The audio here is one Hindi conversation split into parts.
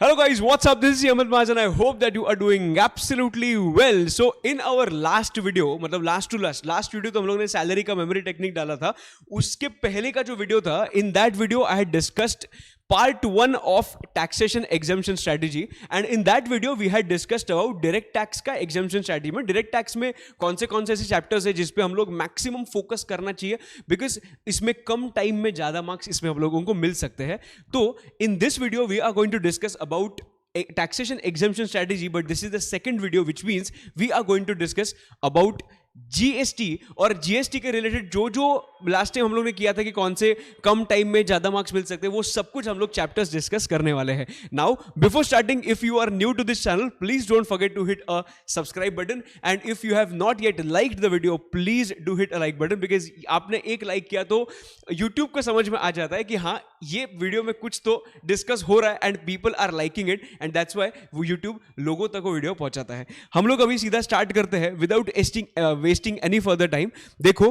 Hello guys, what's up? This is Amit Mahajan. I hope that you are doing absolutely well. So in our last video, मतलब last video तो हम लोग ने सैलरी का मेमोरी टेक्निक डाला था. उसके पहले का जो वीडियो था, in that video I had discussed part 1 of taxation exemption strategy, and in that video we had discussed about direct tax का exemption strategy. में direct tax में कौन से ऐसे chapters है जिस पे हम लोग maximum focus करना चाहिए, because इसमें कम time में ज़्यादा marks इसमें हम लोगों को मिल सकते हैं. तो in this video we are going to discuss about a taxation exemption strategy, but this is the second video, which means we are going to discuss about GST. और जीएसटी के रिलेटेड जो लास्ट टाइम हम लोग ने किया था कि कौन से कम टाइम में ज्यादा मार्क्स मिल सकते हैं, वो सब कुछ हम लोग चैप्टर्स डिस्कस करने वाले हैं. Now before starting, if you are new to this channel, please don't forget to hit a subscribe button, and if you have not yet liked the video, please do hit a like button, because आपने एक लाइक किया तो यूट्यूब को समझ में आ जाता है कि हाँ, ये वीडियो में कुछ तो डिस्कस हो रहा है and people are liking it, and that's why वो यूट्यूब लोगों तक वो वीडियो पहुंचाता है. हम लोग अभी सीधा स्टार्ट करते हैं without wasting any further time. देखो,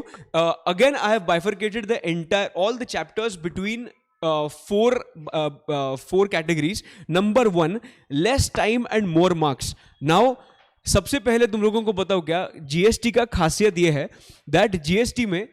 again I have bifurcated the entire all the chapters between four categories. Number 1, less time and more marks. Now सबसे पहले तुम लोगों को बताओ क्या जीएसटी का खासियत ये है दैट जीएसटी में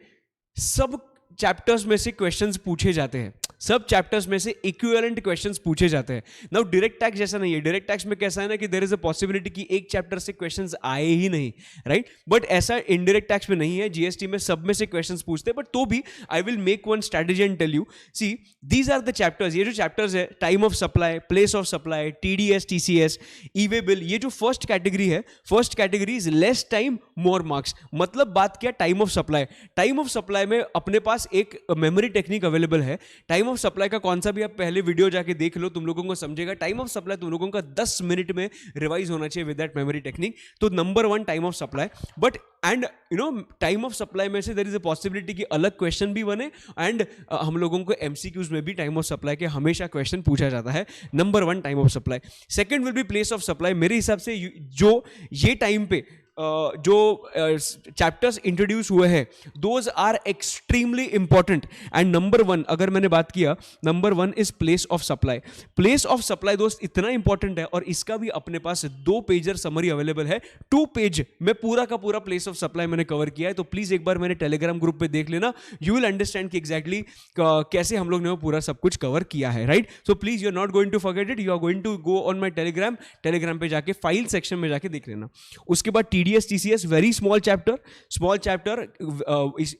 सब चैप्टर्स में से क्वेश्चंस पूछे जाते हैं, सब चैप्टर्स में से इक्विवेलेंट क्वेश्चंस पूछे जाते हैं. नाउ डायरेक्ट टैक्स जैसा नहीं है. डायरेक्ट टैक्स में कैसा है ना कि देयर इज अ पॉसिबिलिटी कि एक चैप्टर से क्वेश्चंस आए ही नहीं, राइट? बट ऐसा इनडायरेक्ट टैक्स में नहीं है. जीएसटी में सब में से क्वेश्चंस पूछते हैं, बट तो भी I will make one strategy and tell you. See, these are the chapters. ये जो चैप्टर्स है, time of supply, place of supply, TDS, TCS, e way bill, ये जो फर्स्ट कैटेगरी है, first category is less time more marks. मतलब बात क्या, time of supply. Time of supply में अपने पास एक मेमोरी टेक्निक अवेलेबल है. टाइम ऑफ सप्लाई का कौन सा भी आप पहले वीडियो जाके देख लो, तुम लोगों को समझेगा. टाइम ऑफ सप्लाई तुम लोगों का 10 मिनट में रिवाइज होना चाहिए विद दैट मेमोरी टेक्निक. तो number 1 time of supply. But and you know time of supply में से देयर इज अ पॉसिबिलिटी कि अलग क्वेश्चन भी बने, एंड हम लोगों को एमसीक्यूज में भी टाइम ऑफ सप्लाई के हमेशा क्वेश्चन पूछा जाता है. Number 1 time of supply. Second will be place of supply. मेरे हिसाब से जो ये टाइम पे जो चैप्टर्स इंट्रोड्यूस हुए हैं, those are extremely important. And number 1 अगर मैंने बात किया, number 1 is place of supply. Place of supply दोस्त इतना इंपॉर्टेंट है, और इसका भी अपने पास 2 पेजर समरी अवेलेबल है. 2 पेज में पूरा का पूरा प्लेस ऑफ सप्लाई मैंने कवर किया है. तो प्लीज एक बार मेरे टेलीग्राम ग्रुप पे देख लेना, यू विल अंडरस्टैंड कि एग्जैक्टली कैसे हम लोग ने वो पूरा सब कुछ कवर किया है, right? So please you are not going to forget it, you are going to go on my telegram पे जाके फाइल सेक्शन में जाके देख लेना. उसके बाद TDS, TCS, very small chapter.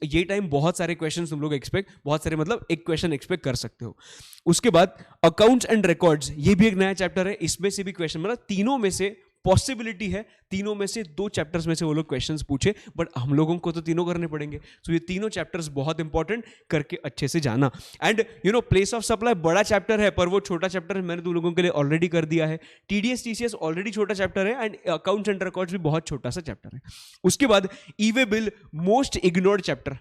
ये टाइम बहुत सारे क्वेश्चन तुम लोग बहुत सारे मतलब एक क्वेश्चन एक्सपेक्ट कर सकते हो. उसके बाद अकाउंट्स एंड रिकॉर्ड्स, ये भी एक नया चैप्टर है. इसमें से भी क्वेश्चन, मतलब तीनों में से पॉसिबिलिटी है, तीनों में से 2 चैप्टर्स में से वो लोग क्वेश्चंस पूछे, बट हम लोगों को तो तीनों करने पड़ेंगे. सो ये तीनों चैप्टर्स बहुत इंपॉर्टेंट, करके अच्छे से जाना. And you know place of supply बड़ा चैप्टर है, पर वो छोटा चैप्टर मैंने तुम लोगों के लिए ऑलरेडी कर दिया है. TDS, TCS ऑलरेडी छोटा चैप्टर है, एंड अकाउंट्स एंड रिकॉर्ड्स भी बहुत छोटा सा चैप्टर है. उसके बाद e way bill, most ignored chapter.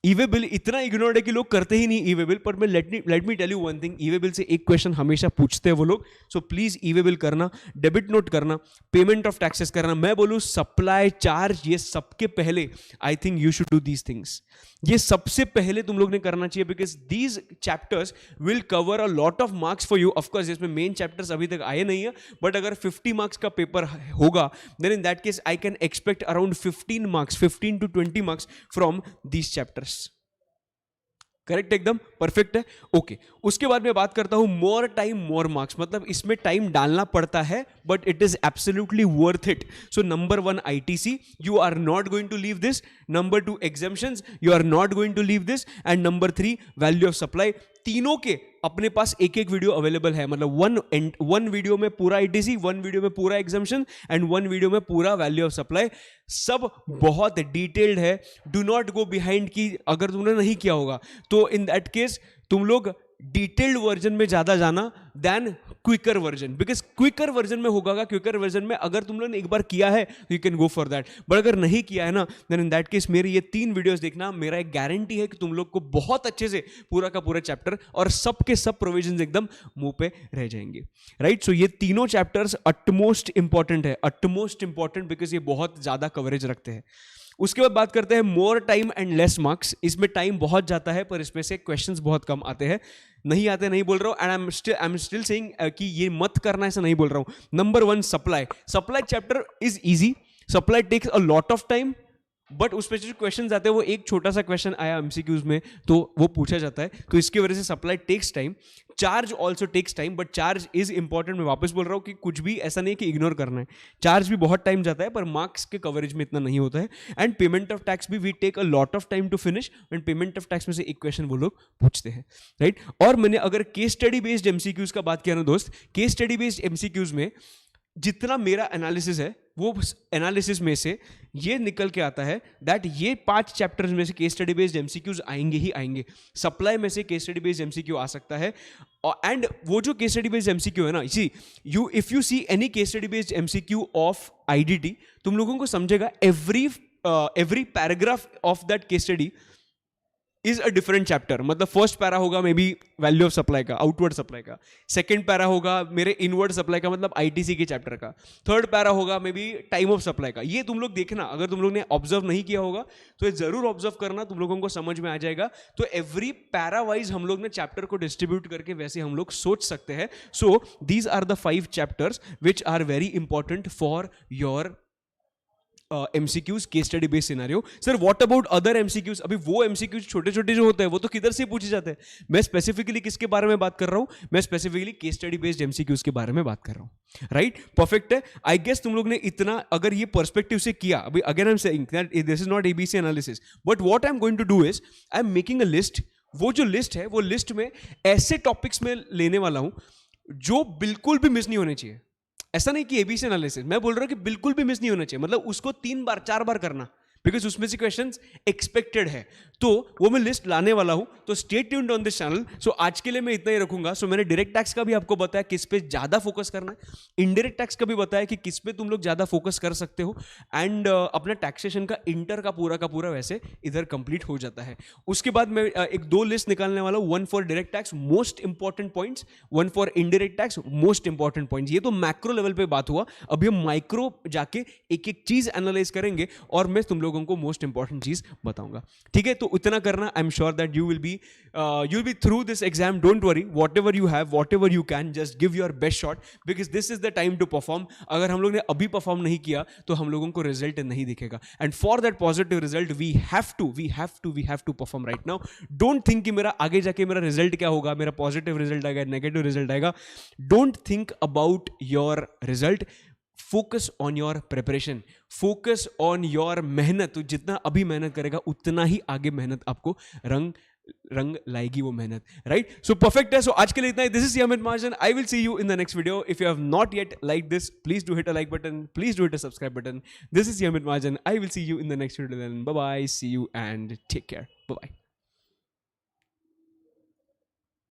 E way bill इतना इग्नोर्ड है कि लोग करते ही नहीं ई-वे बिल. पर मैं let me tell you one thing, e way bill से एक क्वेश्चन हमेशा पूछते हैं वो लोग. सो प्लीज ई-वे बिल करना, डेबिट नोट करना, पेमेंट ऑफ टैक्सेस करना. मैं बोलूँ सप्लाई चार्ज, ये सबके पहले I think you should do these things. ये सबसे पहले तुम लोग ने करना चाहिए, because these chapters will cover a lot of marks for you. Of course इसमें मेन चैप्टर्स अभी तक आए नहीं है, बट अगर 50 मार्क्स का पेपर होगा, then in that case I can expect around 15 to 20 marks from these chapters. Correct, एकदम परफेक्ट है. ओके, उसके बाद मैं बात करता हूं मोर टाइम मोर मार्क्स. मतलब इसमें टाइम डालना पड़ता है, but it is absolutely worth it. So number 1 ITC, you are not going to leave this. Number 2 exemptions, you are not going to leave this. And number 3 value of supply. तीनों के अपने पास एक वीडियो अवेलेबल है. मतलब वन वीडियो में पूरा ITC, 1 वीडियो में पूरा एग्जाम्शन, एंड 1 वीडियो में पूरा वैल्यू ऑफ सप्लाई. सब बहुत डिटेल्ड है. डू नॉट गो बिहाइंड की अगर तुमने नहीं किया होगा तो इन दैट केस तुम लोग डिटेल्ड वर्जन में ज्यादा जाना then quicker version, because quicker version में होगा. क्विकर वर्जन में अगर तुम लोगों ने एक बार किया है you can go for that, but अगर नहीं किया है ना, देन इन दैट केस मेरी ये 3 वीडियोस देखना. मेरा एक गारंटी है कि तुम लोग को बहुत अच्छे से पूरा का पूरा चैप्टर और सब के सब प्रोविजंस एकदम मुंह पे रह जाएंगे, राइट? सो ये तीनों चैप्टर्स अटमोस्ट इंपॉर्टेंट है, अटमोस्ट इंपॉर्टेंट, बिकॉज ये बहुत ज्यादा कवरेज रखते हैं. उसके बाद बात करते हैं more time and less marks. इसमें टाइम बहुत जाता है, पर इसमें से क्वेश्चंस बहुत कम आते हैं. नहीं आते नहीं बोल रहा हूँ, and I am still saying कि ये मत करना, ऐसा नहीं बोल रहा हूँ. Number 1 supply chapter is easy. Supply takes a lot of time, but उसमें जो क्वेश्चन आते हैं वो एक छोटा सा क्वेश्चन आया एमसीक्यूज में तो वो पूछा जाता है, तो इसकी वजह से supply takes time. Charge also takes time, but charge is important. मैं वापस बोल रहा हूँ कि कुछ भी ऐसा नहीं कि इग्नोर करना है. चार्ज भी बहुत टाइम जाता है, पर मार्क्स के कवरेज में इतना नहीं होता है. एंड पेमेंट ऑफ टैक्स भी we take a lot of time to finish, and payment of tax में से एक क्वेश्चन वो लोग पूछते हैं, राइट. और मैंने अगर केस स्टडी बेस्ड एमसीक्यूज का बात किया ना दोस्त, केस स्टडी बेस्ड एमसीक्यूज में जितना मेरा एनालिसिस है वो एनालिसिस में से ये निकल के आता है दैट ये 5 चैप्टर्स में से केस स्टडी बेस्ड एमसीक्यूज आएंगे ही आएंगे. सप्लाई में से केस स्टडी बेस्ड एमसीक्यू आ सकता है. एंड वो जो केस स्टडी बेस्ड एमसीक्यू है ना, see if you see any case study based MCQ of IDT, तुम लोगों को समझेगा every paragraph of that case study is a different chapter. मतलब फर्स्ट पैरा होगा may be value of supply का, आउटवर्ड सप्लाई का. सेकंड पैरा होगा मेरे इनवर्ड सप्लाई का, मतलब आईटीसी के चैप्टर का. थर्ड पैरा होगा may be time of supply का. ये तुम लोग देखना, अगर तुम लोग ने ऑब्जर्व नहीं किया होगा तो ये जरूर ऑब्जर्व करना, तुम लोगों को समझ में आ जाएगा. तो एवरी पैरा वाइज हम लोग ने चैप्टर को डिस्ट्रीब्यूट करके वैसे हम लोग सोच सकते हैं. So these are the 5 chapters which are very important for your MCQs case study based scenario. Sir what about other MCQs? अभी वो MCQs छोटे छोटे जो होते हैं वो तो किधर से पूछे जाते हैं. मैं स्पेसिफिकली किसके बारे में बात कर रहा हूं? मैं specifically case study based MCQs के बारे में बात कर रहा हूं, राइट. परफेक्ट है. आई गेस तुम लोग ने इतना अगर ये पर्सपेक्टिव से किया, अभी again I am saying that this is not ABC analysis, but what I am going to do is I am making a list. वो जो लिस्ट है वो लिस्ट में ऐसे टॉपिक्स में लेने वाला हूं जो बिल्कुल भी मिस नहीं होने चाहिए. ऐसा नहीं कि एबीसी एनालिसिस, मैं बोल रहा हूं कि बिल्कुल भी मिस नहीं होना चाहिए. मतलब उसको 3 बार 4 बार करना, बिकॉज उसमें से क्वेश्चंस एक्सपेक्टेड है. तो वो मैं लिस्ट लाने वाला हूं. तो stay tuned on this channel. So आज के लिए मैं इतना ही रखूंगा. सो मैंने डायरेक्ट टैक्स का भी आपको बताया किस पे ज्यादा फोकस करना है, इनडायरेक्ट टैक्स का भी बताया कि किस पे तुम लोग ज्यादा फोकस कर सकते हो, एंड अपना टैक्सेशन का इंटर का पूरा वैसे इधर कंप्लीट हो जाता है. उसके बाद मैं एक 2 लिस्ट निकालने वाला हूं. 1 for direct tax most important points, 1 for indirect tax most important points. ये तो मैक्रो लेवल पे बात हुआ. अभी हम माइक्रो जाके एक एक चीज एनालाइज करेंगे और मैं तुम लोगों को मोस्ट इंपॉर्टेंट चीज बताऊंगा. ठीक है, तो इतना करना. I am sure that you will be through this exam. Don't worry, whatever you have, whatever you can, just give your best shot, because this is the time to perform. अगर हम लोग ने अभी परफॉर्म नहीं किया तो हम लोगों को रिजल्ट नहीं दिखेगा. And for that positive result we have to perform right now. Don't think कि मेरा आगे जाके मेरा रिजल्ट क्या होगा, मेरा पॉजिटिव रिजल्ट आएगा, नेगेटिव रिजल्ट आएगा. Don't think about your result. Focus on your preparation, focus on your मेहनत. तो जितना अभी मेहनत करेगा उतना ही आगे मेहनत आपको रंग लाएगी वो मेहनत, राइट. सो परफेक्ट है. सो आज के लिए इतना ही. This is Amit Mahajan. I will see you in the next video. If you have not yet like this, please do hit a like button, please do hit a subscribe button. This is Amit Mahajan. I will see you in the next video. Bye bye, see you and take care. Bye bye.